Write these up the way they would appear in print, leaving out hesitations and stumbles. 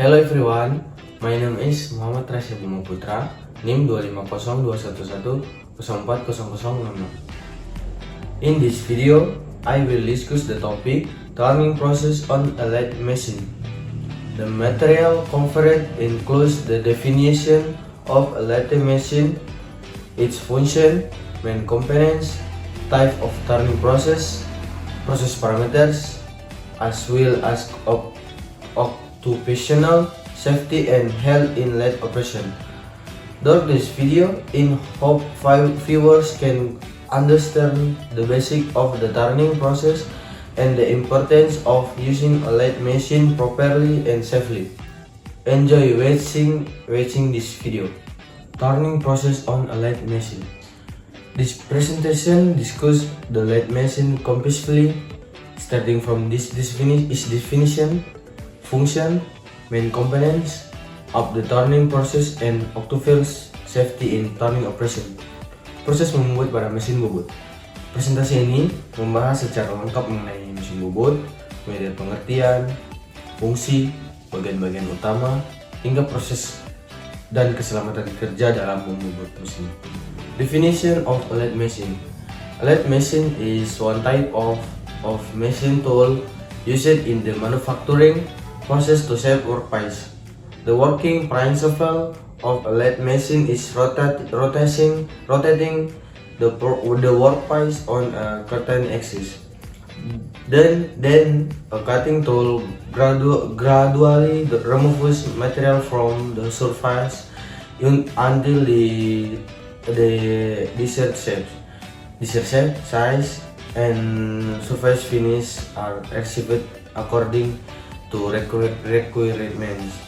Hello everyone, my name is Muhammad Rasya Buma Putra, NIM 2502111040066. In this video, I will discuss the topic turning process on a lathe machine. The material covered includes the definition of a lathe machine, its function, main components, type of turning process parameters, as well as occupational safety and health in lathe operation. During this video, in hope viewers can understand the basic of the turning process and the importance of using a lathe machine properly and safely. Enjoy watching this video. Turning process on a lathe machine. This presentation discusses the lathe machine comprehensively, starting from its definition, function, main components of the turning process and occupational safety in turning operation. Proses membuat pada mesin bubut. Presentasi ini membahas secara lengkap mengenai mesin bubut, mulai dari pengertian, fungsi, bagian-bagian utama, hingga proses dan keselamatan kerja dalam membuat mesin. Definition of a lathe machine. A lathe machine is one type of machine tool used in the manufacturing process to shape workpiece. The working principle of a lathe machine is rotating the workpiece on a curtain axis. Then a cutting tool gradually removes material from the surface until the desired shape, size, and surface finish are achieved according to requirements.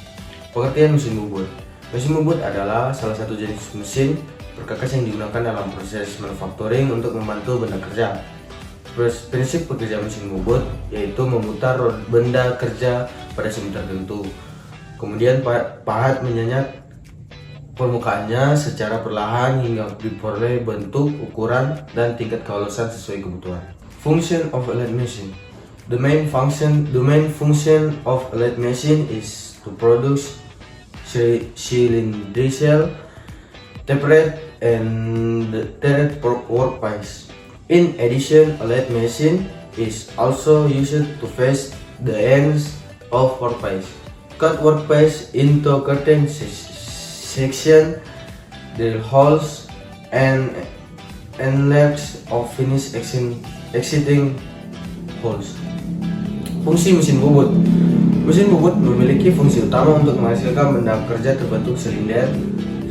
Pengertian mesin bubut. Mesin bubut adalah salah satu jenis mesin perkakas yang digunakan dalam proses manufacturing untuk membantu benda kerja. Prinsip pekerjaan mesin bubut yaitu memutar benda kerja pada semi tertentu. Kemudian pahat menyengat permukaannya secara perlahan hingga diperoleh bentuk, ukuran, dan tingkat kehalusan sesuai kebutuhan. Function of a lathe machine. The main function of a lathe machine is to produce cylindrical, tapered, and threaded workpiece. In addition, a lathe machine is also used to face the ends of workpiece, cut workpiece into curtain section, drill holes, and legs of finish exiting holes. Fungsi mesin bubut. Mesin bubut memiliki fungsi utama untuk menghasilkan benda kerja terbentuk silinder,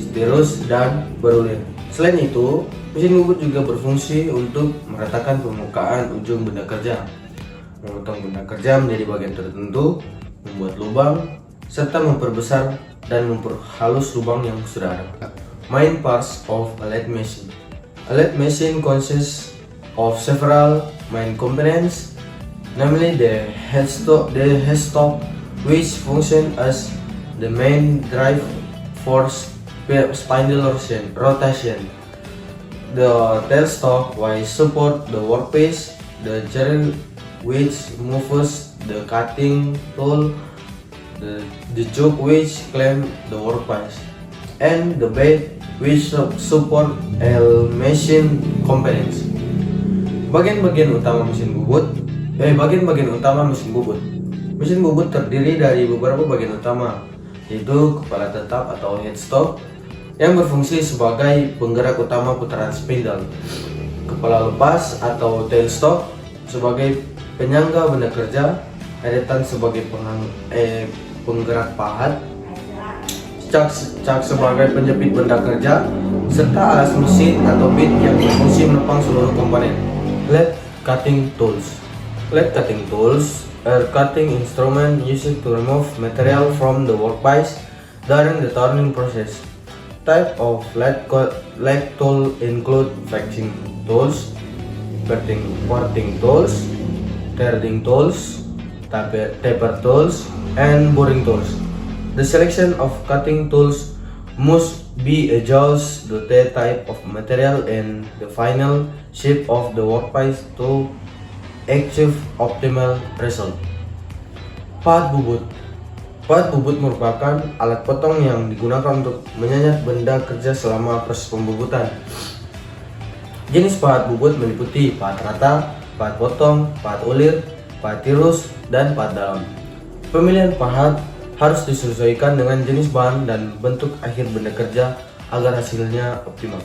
stirus, dan berulir. Selain itu, mesin bubut juga berfungsi untuk meratakan permukaan ujung benda kerja, memotong benda kerja menjadi bagian tertentu, membuat lubang, serta memperbesar dan memperhalus lubang yang sudah ada. Main parts of a lathe machine. A lathe machine consists of several main components, namely the headstock, which function as the main drive for spindle rotation, the tailstock which support the workpiece, the jail which moves the cutting tool, the joke which clamp the workpiece, and the bed which support all machine components. Bagian-bagian utama mesin bubut. Mesin bubut terdiri dari beberapa bagian utama, yaitu kepala tetap atau headstock yang berfungsi sebagai penggerak utama putaran spindle, kepala lepas atau tailstock sebagai penyangga benda kerja, eretan sebagai penggerak pahat, cak sebagai penjepit benda kerja, serta alas mesin atau bit yang berfungsi menopang seluruh komponen. Lathe cutting tools. Lathe cutting tools are cutting instrument used to remove material from the workpiece during the turning process. Type of lathe tool include flexing tools, porting tools, threading tools, taper tools, and boring tools. The selection of cutting tools must be adjusted to the type of material and the final shape of the workpiece to achieve optimal result. Pahat bubut. Pahat bubut merupakan alat potong yang digunakan untuk menyayat benda kerja selama proses pembubutan. Jenis pahat bubut meliputi pahat rata, pahat potong, pahat ulir, pahat tirus, dan pahat dalam. Pemilihan pahat harus disesuaikan dengan jenis bahan dan bentuk akhir benda kerja agar hasilnya optimal.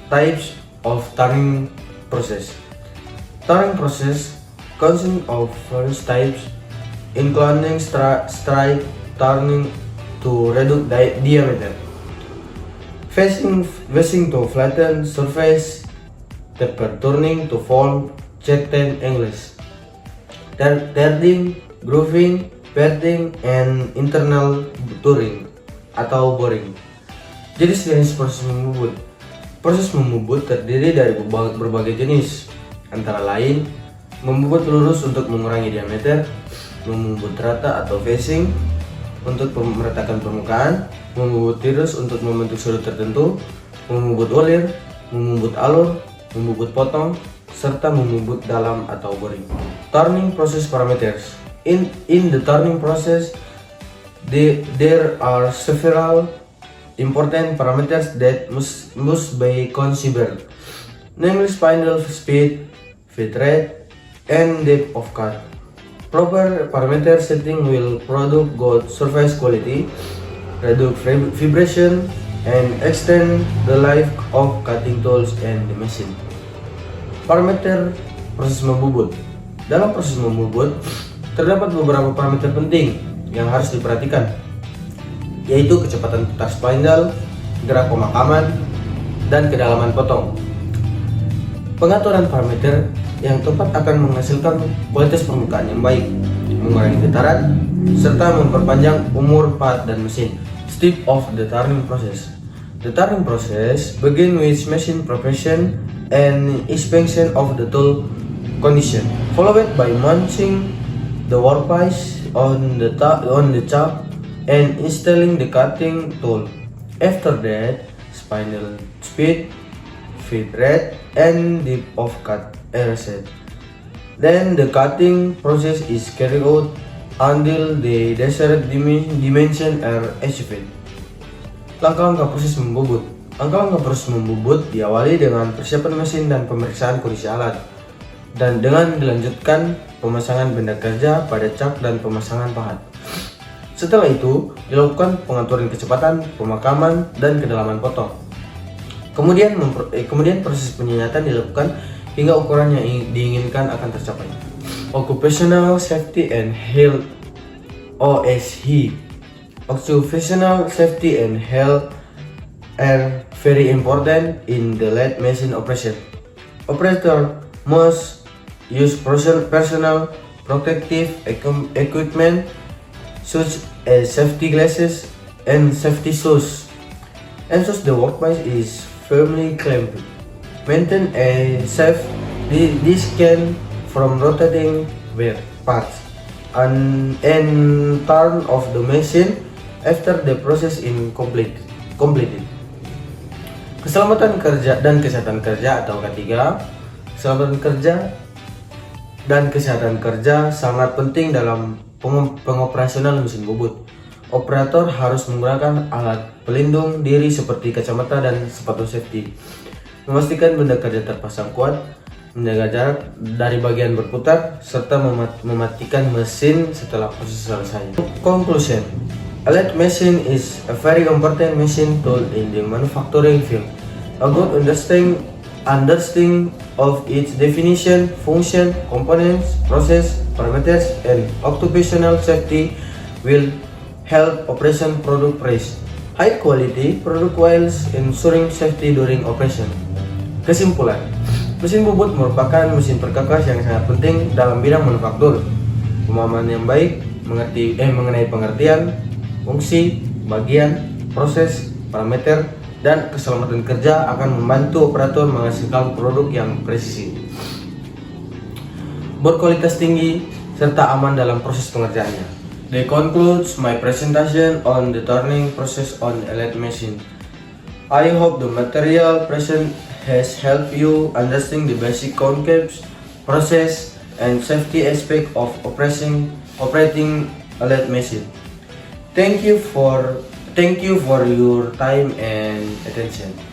Types of turning process. Turning process consists of various types, including straight turning to reduce diameter, facing to flatten surface, taper turning to form certain angles, tearing, grooving, padding, and internal touring atau boring. Jenis proses membubut. Proses membubut terdiri dari berbagai jenis, antara lain membubut lurus untuk mengurangi diameter, membubut rata atau facing untuk meratakan permukaan, membubut tirus untuk membentuk sudut tertentu, membubut ulir, membubut alur, membubut potong, serta membubut dalam atau boring. Turning process parameters. In the turning process, there are several important parameters that must be considered, namely spindle speed, feed rate, and depth of cut. Proper parameter setting will produce good surface quality, reduce vibration, and extend the life of cutting tools and the machine. Parameter proses membubut. Dalam proses membubut, terdapat beberapa parameter penting yang harus diperhatikan, yaitu kecepatan putar spindle, gerak pemakaman, dan kedalaman potong. Pengaturan parameter yang tepat akan menghasilkan kualitas permukaan yang baik, mengurangi getaran, serta memperpanjang umur pahat dan mesin. Step of the turning process. The turning process begin with machine preparation and inspection of the tool condition, followed by mounting the workpiece on the top and installing the cutting tool. After that, spindle speed, feed rate, and depth of cut are set. Then the cutting process is carried out until the desired dimension are achieved. Langkah-langkah proses membubut. Langkah-langkah proses membubut diawali dengan persiapan mesin dan pemeriksaan kondisi alat, dan dengan dilanjutkan pemasangan benda kerja pada cak dan pemasangan pahat. Setelah itu, dilakukan pengaturan kecepatan, pemakaman, dan kedalaman potong. Kemudian proses penyayatan dilakukan hingga ukuran yang diinginkan akan tercapai. Occupational Safety and Health (OSH). Occupational safety and health are very important in the lathe machine operation. Operator must use personal protective equipment such as safety glasses and safety shoes, ensure the workpiece is firmly clamped. Maintain a safe distance from rotating wear parts and turn off the machine after the process is completed. Keselamatan kerja dan kesehatan kerja atau K3. Keselamatan kerja dan kesehatan kerja sangat penting dalam pengoperasional mesin bubut. Operator harus menggunakan alat pelindung diri seperti kacamata dan sepatu safety, memastikan benda kerja terpasang kuat, menjaga jarak dari bagian berputar, serta mematikan mesin setelah proses selesai. Conclusion: a lathe machine is a very important machine tool in the manufacturing field. A good understanding of its definition, function, components, process, parameters, and occupational safety will help operation produce high quality product while ensuring safety during operation. Kesimpulan, mesin bubut merupakan mesin perkakas yang sangat penting dalam bidang manufaktur. Pemahaman yang baik mengenai pengertian, fungsi, bagian, proses, parameter, dan keselamatan kerja akan membantu operator menghasilkan produk yang presisi, berkualitas tinggi, serta aman dalam proses pengerjaannya. That concludes my presentation on the turning process on a lathe machine. I hope the material present has helped you understand the basic concepts, process, and safety aspect of operating a lathe machine. Thank you for your time and attention.